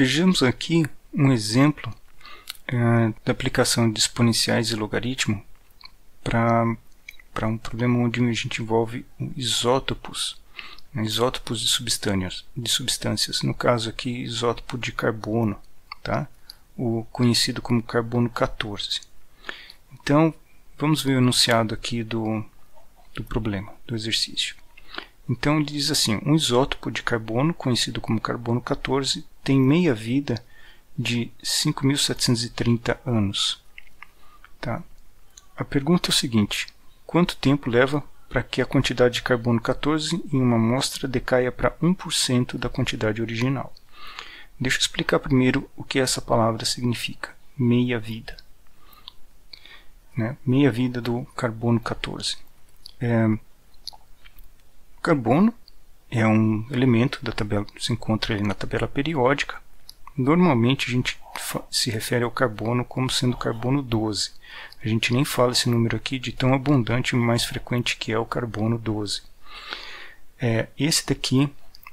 Vejamos aqui um exemplo da aplicação de exponenciais e logaritmo para um problema onde a gente envolve isótopos, isótopos de substâncias. No caso aqui, isótopo de carbono, tá? O conhecido como carbono 14. Então, vamos ver o enunciado aqui do problema, do exercício. Então, ele diz assim: um isótopo de carbono, conhecido como carbono 14, tem meia-vida de 5.730 anos. Tá? A pergunta é o seguinte: quanto tempo leva para que a quantidade de carbono 14 em uma amostra decaia para 1% da quantidade original? Deixa eu explicar primeiro o que essa palavra significa, meia-vida. Meia-vida do carbono 14. O carbono é um elemento da tabela, se encontra ali na tabela periódica. Normalmente a gente se refere ao carbono como sendo carbono 12. A gente nem fala esse número aqui de tão abundante e mais frequente que é o carbono 12. Esse daqui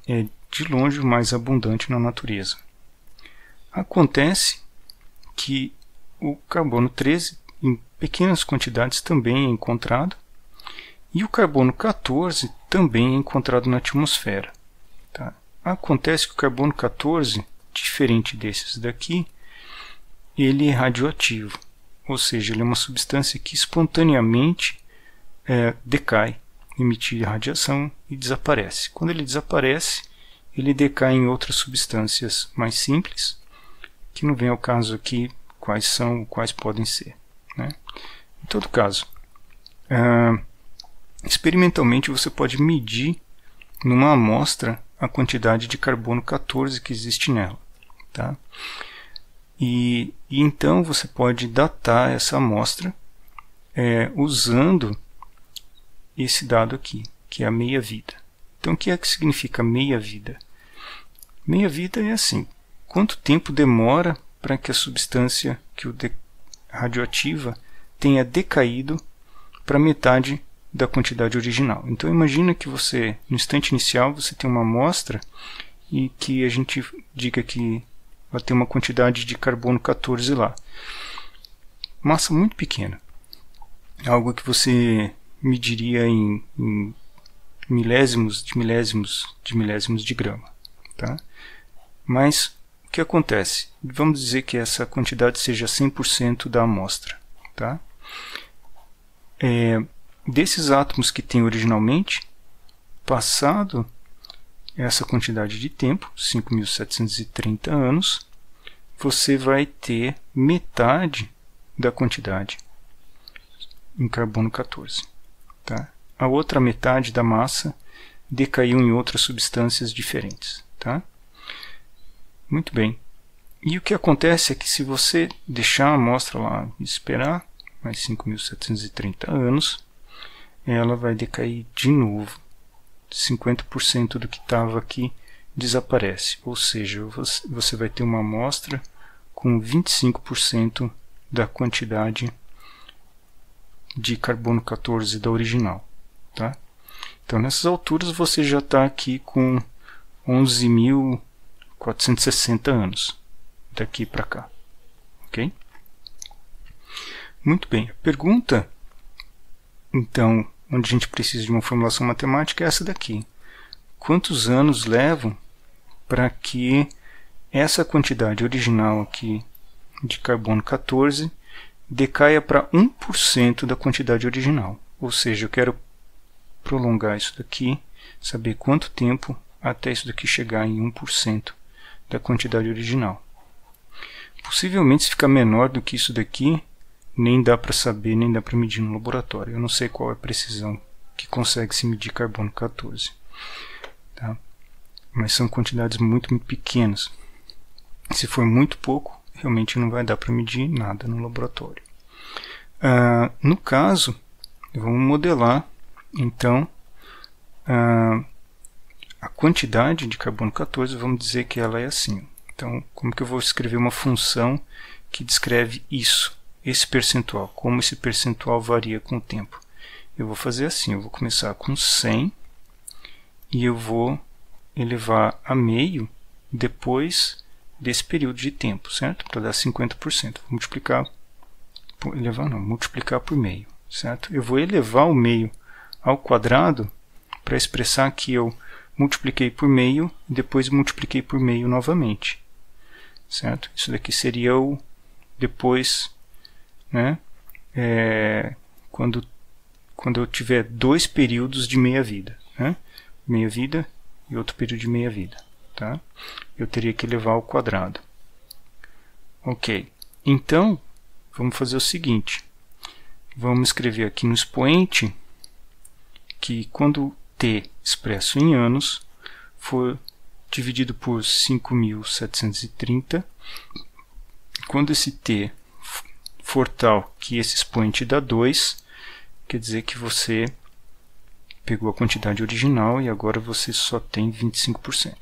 é de longe o mais abundante na natureza. Acontece que o carbono 13 em pequenas quantidades também é encontrado, e o carbono 14 também é encontrado na atmosfera. Tá? Acontece que o carbono 14, diferente desses daqui, ele é radioativo, ou seja, ele é uma substância que espontaneamente decai, emite radiação e desaparece. Quando ele desaparece, ele decai em outras substâncias mais simples, que não vem ao caso aqui quais são, quais podem ser. Né? Em todo caso, experimentalmente você pode medir numa amostra a quantidade de carbono 14 que existe nela. Tá? E então você pode datar essa amostra usando esse dado aqui, que é a meia-vida. Então o que é que significa meia-vida? Meia-vida é assim: quanto tempo demora para que a substância radioativa tenha decaído para metade da quantidade original. Então imagina que você, no instante inicial, você tem uma amostra e que a gente diga que vai ter uma quantidade de carbono 14 lá. Massa muito pequena. Algo que você mediria em milésimos de grama. Tá? Mas o que acontece? Vamos dizer que essa quantidade seja 100% da amostra. Tá? Desses átomos que tem originalmente, passado essa quantidade de tempo, 5.730 anos, você vai ter metade da quantidade em carbono 14. Tá? A outra metade da massa decaiu em outras substâncias diferentes. Tá? Muito bem. E o que acontece é que se você deixar a amostra lá e esperar mais 5.730 anos, ela vai decair de novo. 50% do que estava aqui desaparece. Ou seja, você vai ter uma amostra com 25% da quantidade de carbono 14 da original. Tá? Então, nessas alturas, você já está aqui com 11.460 anos. Daqui para cá. Ok? Muito bem. A pergunta, então, onde a gente precisa de uma formulação matemática é essa daqui. Quantos anos levam para que essa quantidade original aqui de carbono 14 decaia para 1% da quantidade original? Ou seja, eu quero prolongar isso daqui, saber quanto tempo até isso daqui chegar em 1% da quantidade original. Possivelmente, se ficar menor do que isso daqui, nem dá para saber, nem dá para medir no laboratório. Eu não sei qual é a precisão que consegue se medir carbono 14. Tá? Mas são quantidades muito, muito pequenas. Se for muito pouco, realmente não vai dar para medir nada no laboratório. No caso, vamos modelar, então, a quantidade de carbono 14, vamos dizer que ela é assim. Então, como que eu vou escrever uma função que descreve isso? Esse percentual, como esse percentual varia com o tempo. Eu vou fazer assim, eu vou começar com 100 e eu vou elevar a meio, depois desse período de tempo, certo? Para dar 50%. Vou multiplicar multiplicar por meio, certo? Eu vou elevar o meio ao quadrado para expressar que eu multipliquei por meio e depois multipliquei por meio novamente, certo? Isso daqui seria o depois, né? Quando eu tiver dois períodos de meia-vida, né? Meia-vida e outro período de meia-vida, tá? Eu teria que elevar ao quadrado. Ok, então vamos fazer o seguinte, vamos escrever aqui no expoente que quando t expresso em anos for dividido por 5.730, quando esse t for tal que esse expoente dá 2, quer dizer que você pegou a quantidade original e agora você só tem 25%,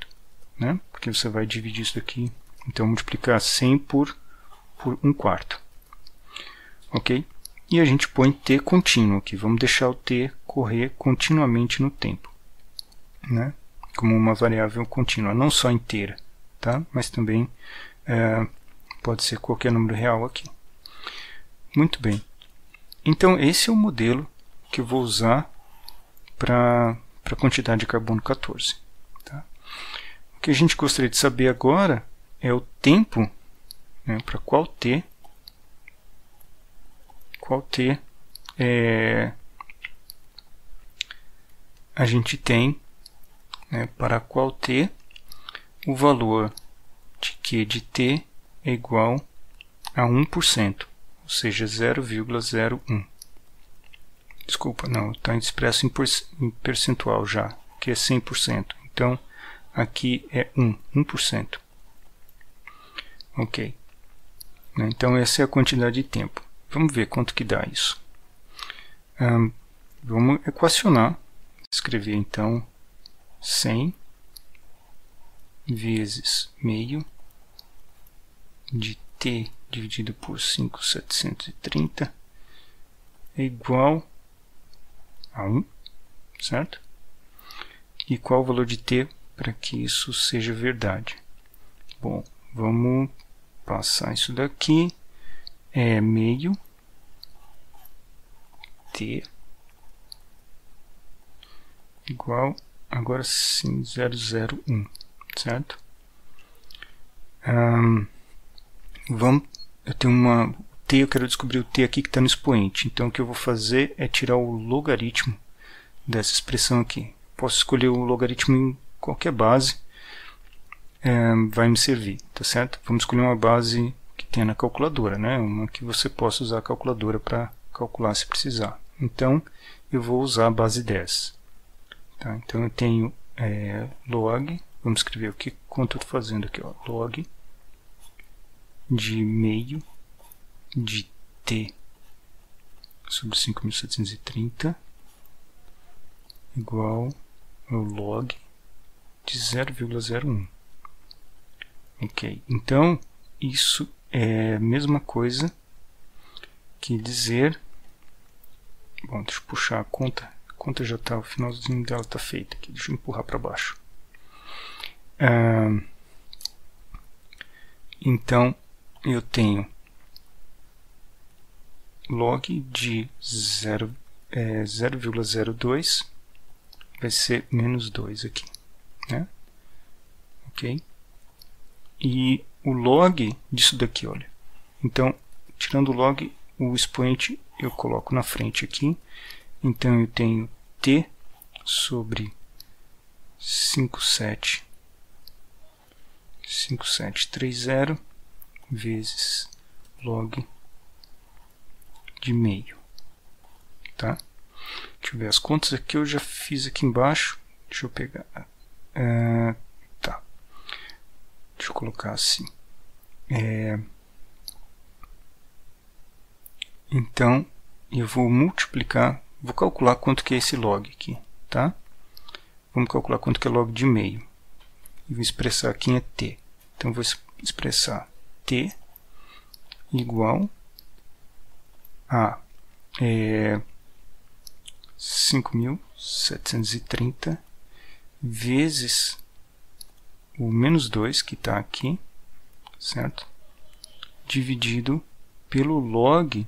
né? Porque você vai dividir isso daqui, então multiplicar 100 por 1/4. Ok? E a gente põe t contínuo aqui, vamos deixar o t correr continuamente no tempo, né? Como uma variável contínua, não só inteira, tá? Mas também pode ser qualquer número real aqui. Muito bem. Então, esse é o modelo que eu vou usar para a quantidade de carbono 14. Tá? O que a gente gostaria de saber agora é o tempo, né, para qual t a gente tem, né, para qual t o valor de q de t é igual a 1%, ou seja, 0,01. Desculpa, não, está expresso em percentual já, que é 100%. Então, aqui é 1%. Ok. Então, essa é a quantidade de tempo. Vamos ver quanto que dá isso. Vamos equacionar. Escrever, então, 100 vezes meio de t dividido por 5.730 é igual a 1, certo? E qual o valor de t para que isso seja verdade? Bom, vamos passar isso daqui. É meio t igual, agora sim, 001, certo? Eu tenho uma t, eu quero descobrir o t aqui que está no expoente. Então, o que eu vou fazer é tirar o logaritmo dessa expressão aqui. Posso escolher o logaritmo em qualquer base, vai me servir, tá certo? Vamos escolher uma base que tenha na calculadora, né? Uma que você possa usar a calculadora para calcular se precisar. Então, eu vou usar a base 10. Tá? Então, eu tenho log, vamos escrever quanto eu estou fazendo aqui, ó, log de meio de t sobre 5.730 igual ao log de 0,01. Ok, então isso é a mesma coisa que dizer... Bom, deixa eu puxar a conta. A conta já está, o finalzinho dela está feita aqui. Deixa eu empurrar para baixo. Então, eu tenho log de 0,02 vai ser menos 2 aqui, né? Ok? E o log disso daqui, olha. Então, tirando o log, o expoente eu coloco na frente aqui. Então, eu tenho t sobre 5730 vezes log de meio, tá? Deixa eu ver as contas aqui, eu já fiz aqui embaixo. Deixa eu pegar, tá, deixa eu colocar assim, então eu vou multiplicar, vou calcular quanto que é esse log aqui, tá? Vamos calcular quanto que é log de meio e vou expressar aqui em t. Então vou expressar t igual a 5.730 vezes o menos 2 que está aqui, certo? Dividido pelo log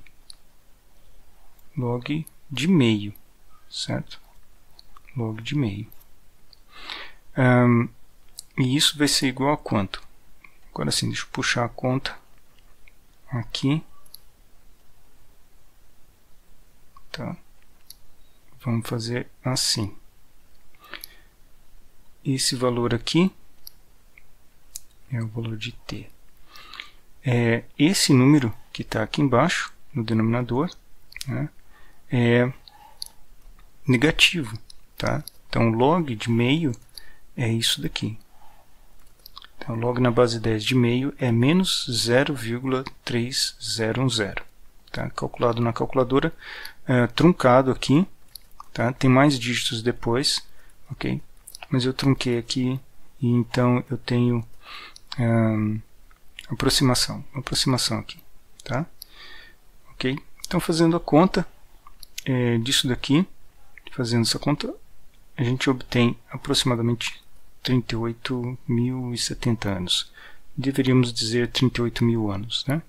de meio, certo? Log de meio. E isso vai ser igual a quanto? Agora sim, deixa eu puxar a conta aqui. Tá? Vamos fazer assim. Esse valor aqui é o valor de t. Esse número que está aqui embaixo, no denominador, né, é negativo. Tá? Então, log de meio é isso daqui. Então, log na base 10 de meio é menos 0,3010. Tá? Calculado na calculadora, truncado aqui. Tá? Tem mais dígitos depois, ok? Mas eu trunquei aqui e então eu tenho aproximação aqui, tá? Ok? Então, fazendo a conta disso daqui, fazendo essa conta, a gente obtém aproximadamente 38.070 anos. Deveríamos dizer 38.000 anos, né?